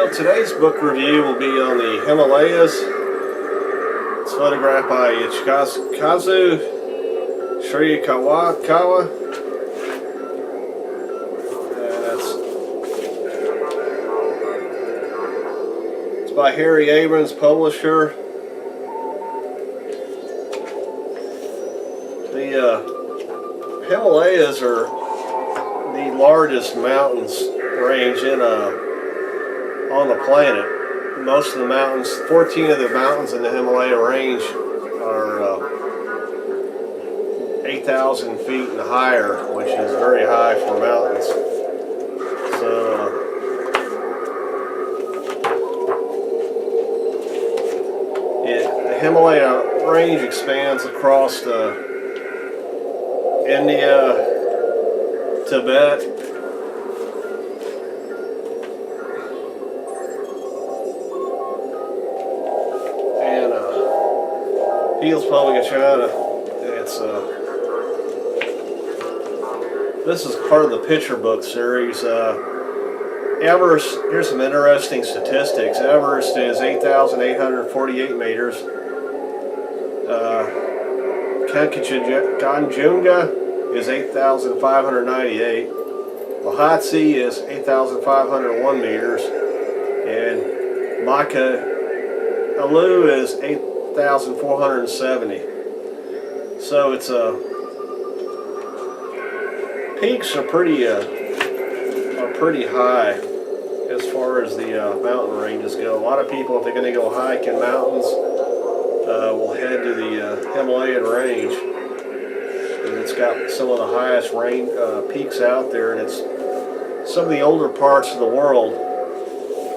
Well, today's book review will be on the Himalayas. It's photographed by yoshikakazu, shirakawa. It's by Harry ABRAMS, publisher. The Himalayas are the largest mountains range on the planet. Most of the mountains, 14 of the mountains in the Himalaya range are 8,000 feet and higher, which is very high for mountains. So the Himalaya range expands across India, Tibet, and People's Republic of China. This is part of the picture book series. Everest, here's some interesting statistics. Everest is 8,848 meters. Kanchenjunga is 8,598. Lhotse is 8,501 meters. And Makalu is 8,470. So it's peaks are pretty high as far as the mountain ranges go. A lot of people, if they're going to go hike in mountains, will head to the Himalayan range. And it's got some of the highest peaks out there, and it's some of the older parts of the world.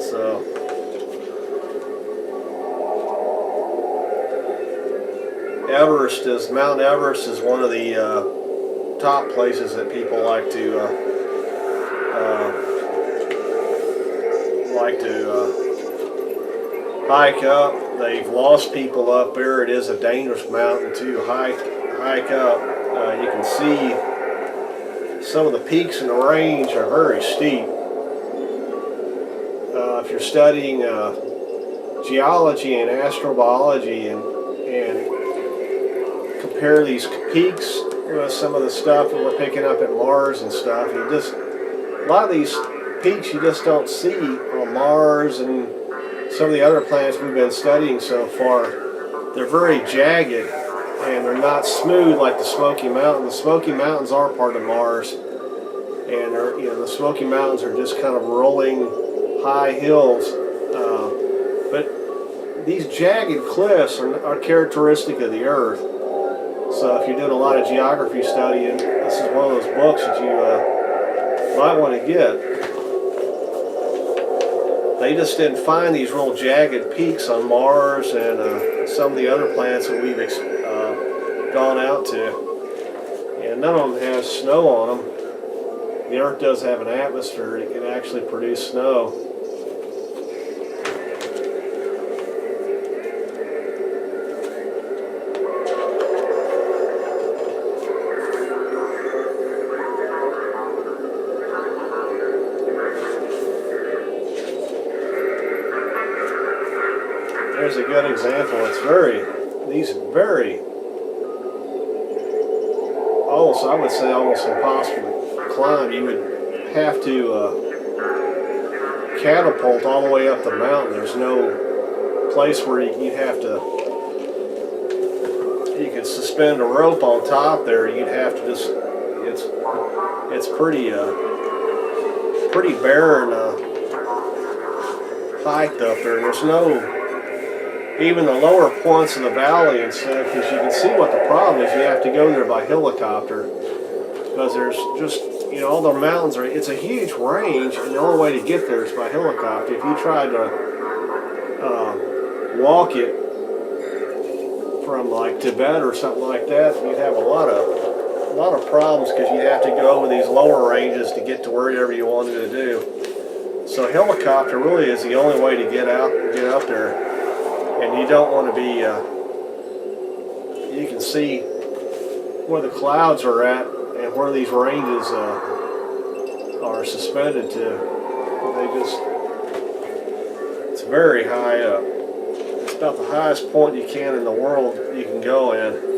So Mount Everest is one of the top places that people like to hike up. They've lost people up there. It is a dangerous mountain to hike up. You can see some of the peaks in the range are very steep. If you're studying geology and astrobiology and compare these peaks with some of the stuff that we're picking up at Mars and stuff, a lot of these peaks you just don't see on Mars and some of the other planets we've been studying so far. They're very jagged and they're not smooth like the Smoky Mountains. The Smoky Mountains are part of Mars, and the Smoky Mountains are just kind of rolling high hills. But these jagged cliffs are characteristic of the Earth. So if you're doing a lot of geography studying, this is one of those books that you might want to get. They just didn't find these real jagged peaks on Mars and some of the other planets that we've gone out to. And none of them have snow on them. The Earth does have an atmosphere that can actually produce snow. There's a good example. It's I would say almost impossible to climb. You would have to catapult all the way up the mountain. There's no place where you could suspend a rope on top there. You'd have to just, it's pretty barren hike up there. There's no, even the lower points of the valley and stuff, because you can see what the problem is. You have to go there by helicopter, because there's just, all the mountains it's a huge range, and the only way to get there is by helicopter. If you tried to walk it from like Tibet or something like that, you'd have a lot of problems, because you'd have to go over these lower ranges to get to wherever you wanted to do. So helicopter really is the only way to get up there. And you don't want to be, you can see where the clouds are at and where these ranges are suspended to. They just, very high up. It's about the highest point you can in the world you can go in.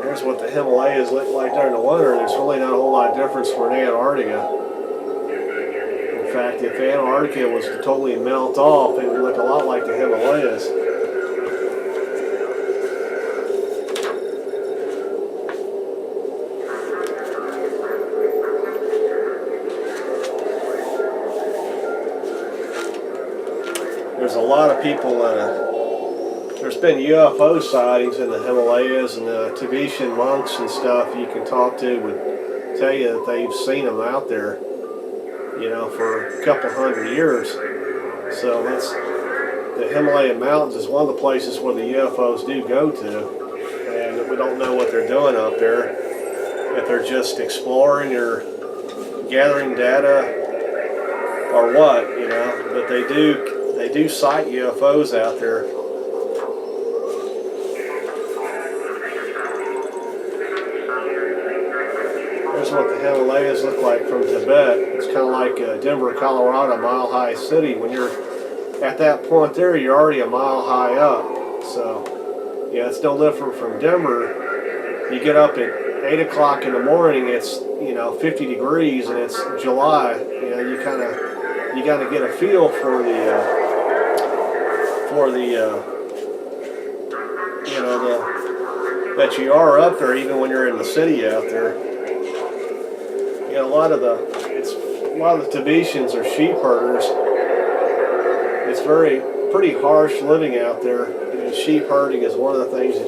Here's what the Himalayas look like during the winter. There's really not a whole lot of difference from Antarctica. In fact, if Antarctica was to totally melt off, it would look a lot like the Himalayas. There's a lot of people there's been UFO sightings in the Himalayas, and the Tibetan monks and stuff you can talk to would tell you that they've seen them out there, you know, for a couple hundred years. So that's, the Himalayan mountains is one of the places where the UFOs do go to, and we don't know what they're doing up there, if they're just exploring or gathering data or what, you know, but they do sight UFOs out there. Here's what the Himalayas look like from Tibet. It's kind of like Denver, Colorado, mile-high city. When you're at that point there, you're already a mile high up. So, yeah, it's no different from Denver. You get up at 8 o'clock in the morning, it's, you know, 50 degrees, and it's July. You know, you got to get a feel for the you know, that you are up there, even when you're in the city out there. You know, a lot of the Tibetans are sheep herders. It's pretty harsh living out there. You know, sheep herding is one of the things that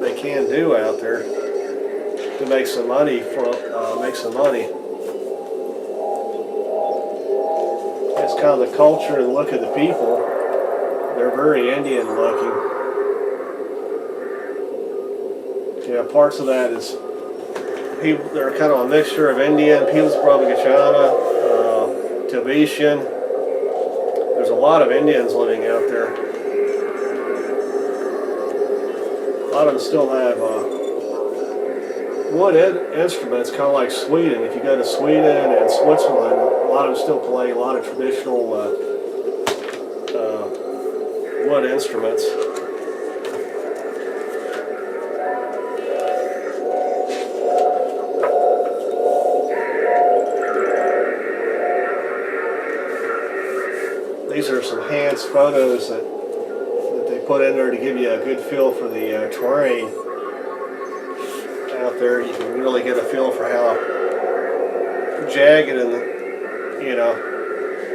they can do out there to make some money. It's kind of the culture and look of the people. They're very Indian looking. Yeah, parts of that is they're kind of a mixture of Indian, People's Brahmagachana, Tibetan. There's a lot of Indians living out there. A lot of them still have wood instruments, kind of like Sweden. If you go to Sweden and Switzerland, a lot of them still play a lot of traditional wood instruments. These are some hands photos that they put in there to give you a good feel for the terrain out there. You can really get a feel for how jagged and, you know,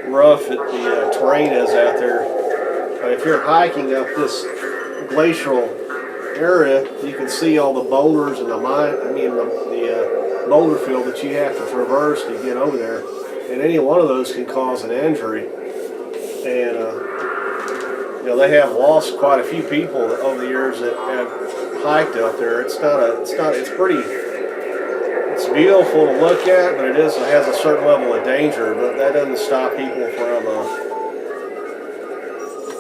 rough the terrain is out there. But if you're hiking up this glacial area, you can see all the boulders and the boulder field that you have to traverse to get over there, and any one of those can cause an injury. And you know, they have lost quite a few people over the years that have hiked up there. It's beautiful to look at, but it has a certain level of danger. But that doesn't stop people from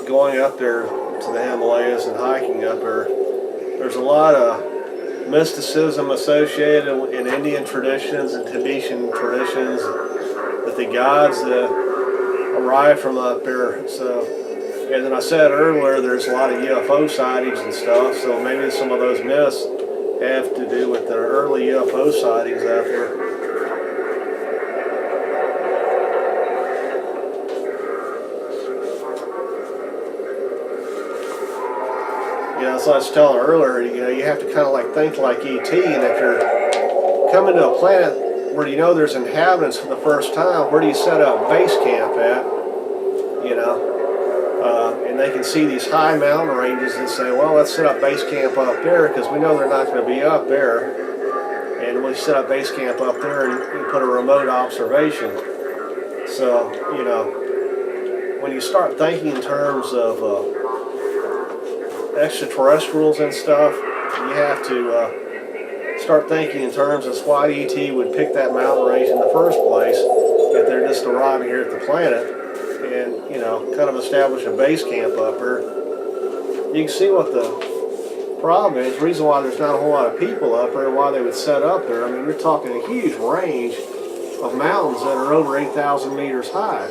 going up there to the Himalayas and hiking up there. There's a lot of mysticism associated in Indian traditions and Tibetan traditions, that the gods arrive from up there. So, and then I said earlier, there's a lot of UFO sightings and stuff, so maybe some of those myths have to do with the early UFO sightings out there. Yeah, as I was telling earlier, you know, you have to kind of like think like ET, and if you're coming to a planet where you know there's inhabitants for the first time, where do you set up base camp at? You know, and they can see these high mountain ranges and say, well, let's set up base camp up there because we know they're not going to be up there, and we set up base camp up there and put a remote observation. So, you know, when you start thinking in terms of extraterrestrials and stuff, you have to start thinking in terms of why ET would pick that mountain range in the first place if they're just arriving here at the planet, and, you know, kind of establish a base camp up there. You can see what the problem is, the reason why there's not a whole lot of people up there and why they would set up there. I mean, you're talking a huge range of mountains that are over 8,000 meters high.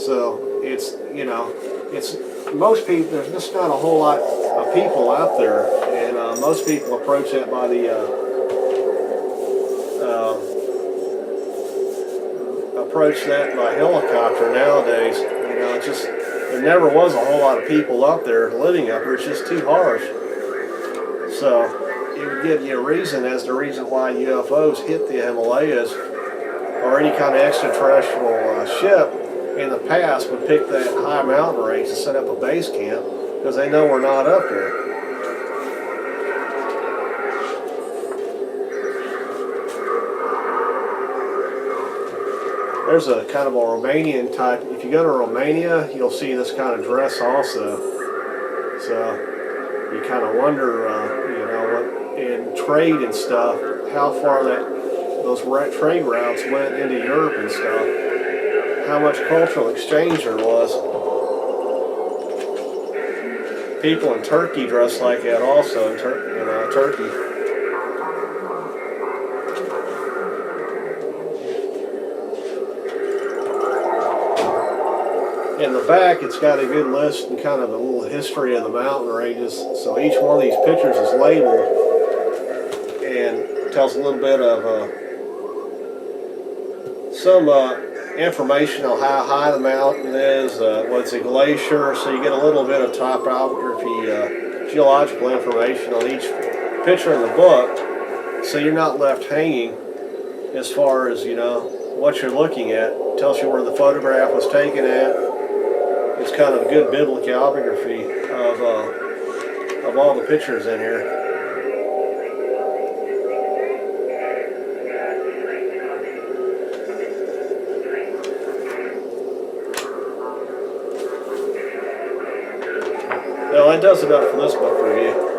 So it's, you know, it's most people. There's just not a whole lot of people out there, and most people approach that by the approach that by helicopter nowadays. You know, it's just there never was a whole lot of people up there living up there. It's just too harsh. So it would give you a reason as the reason why UFOs hit the Himalayas or any kind of extraterrestrial ship in the past would pick that high mountain range to set up a base camp because they know we're not up there. There's a kind of a Romanian type. If you go to Romania, you'll see this kind of dress also. So you kind of wonder, you know, what in trade and stuff, how far those trade routes went into Europe and stuff. How much cultural exchange there was. People in Turkey dress like that also in Turkey. In the back, it's got a good list and kind of a little history of the mountain ranges. So each one of these pictures is labeled and tells a little bit of some information on how high the mountain is, what's a glacier, so you get a little bit of topography, geological information on each picture in the book, so you're not left hanging as far as, you know, what you're looking at. It tells you where the photograph was taken at. It's kind of good bibliography of all the pictures in here. Well, that does it up for this book review.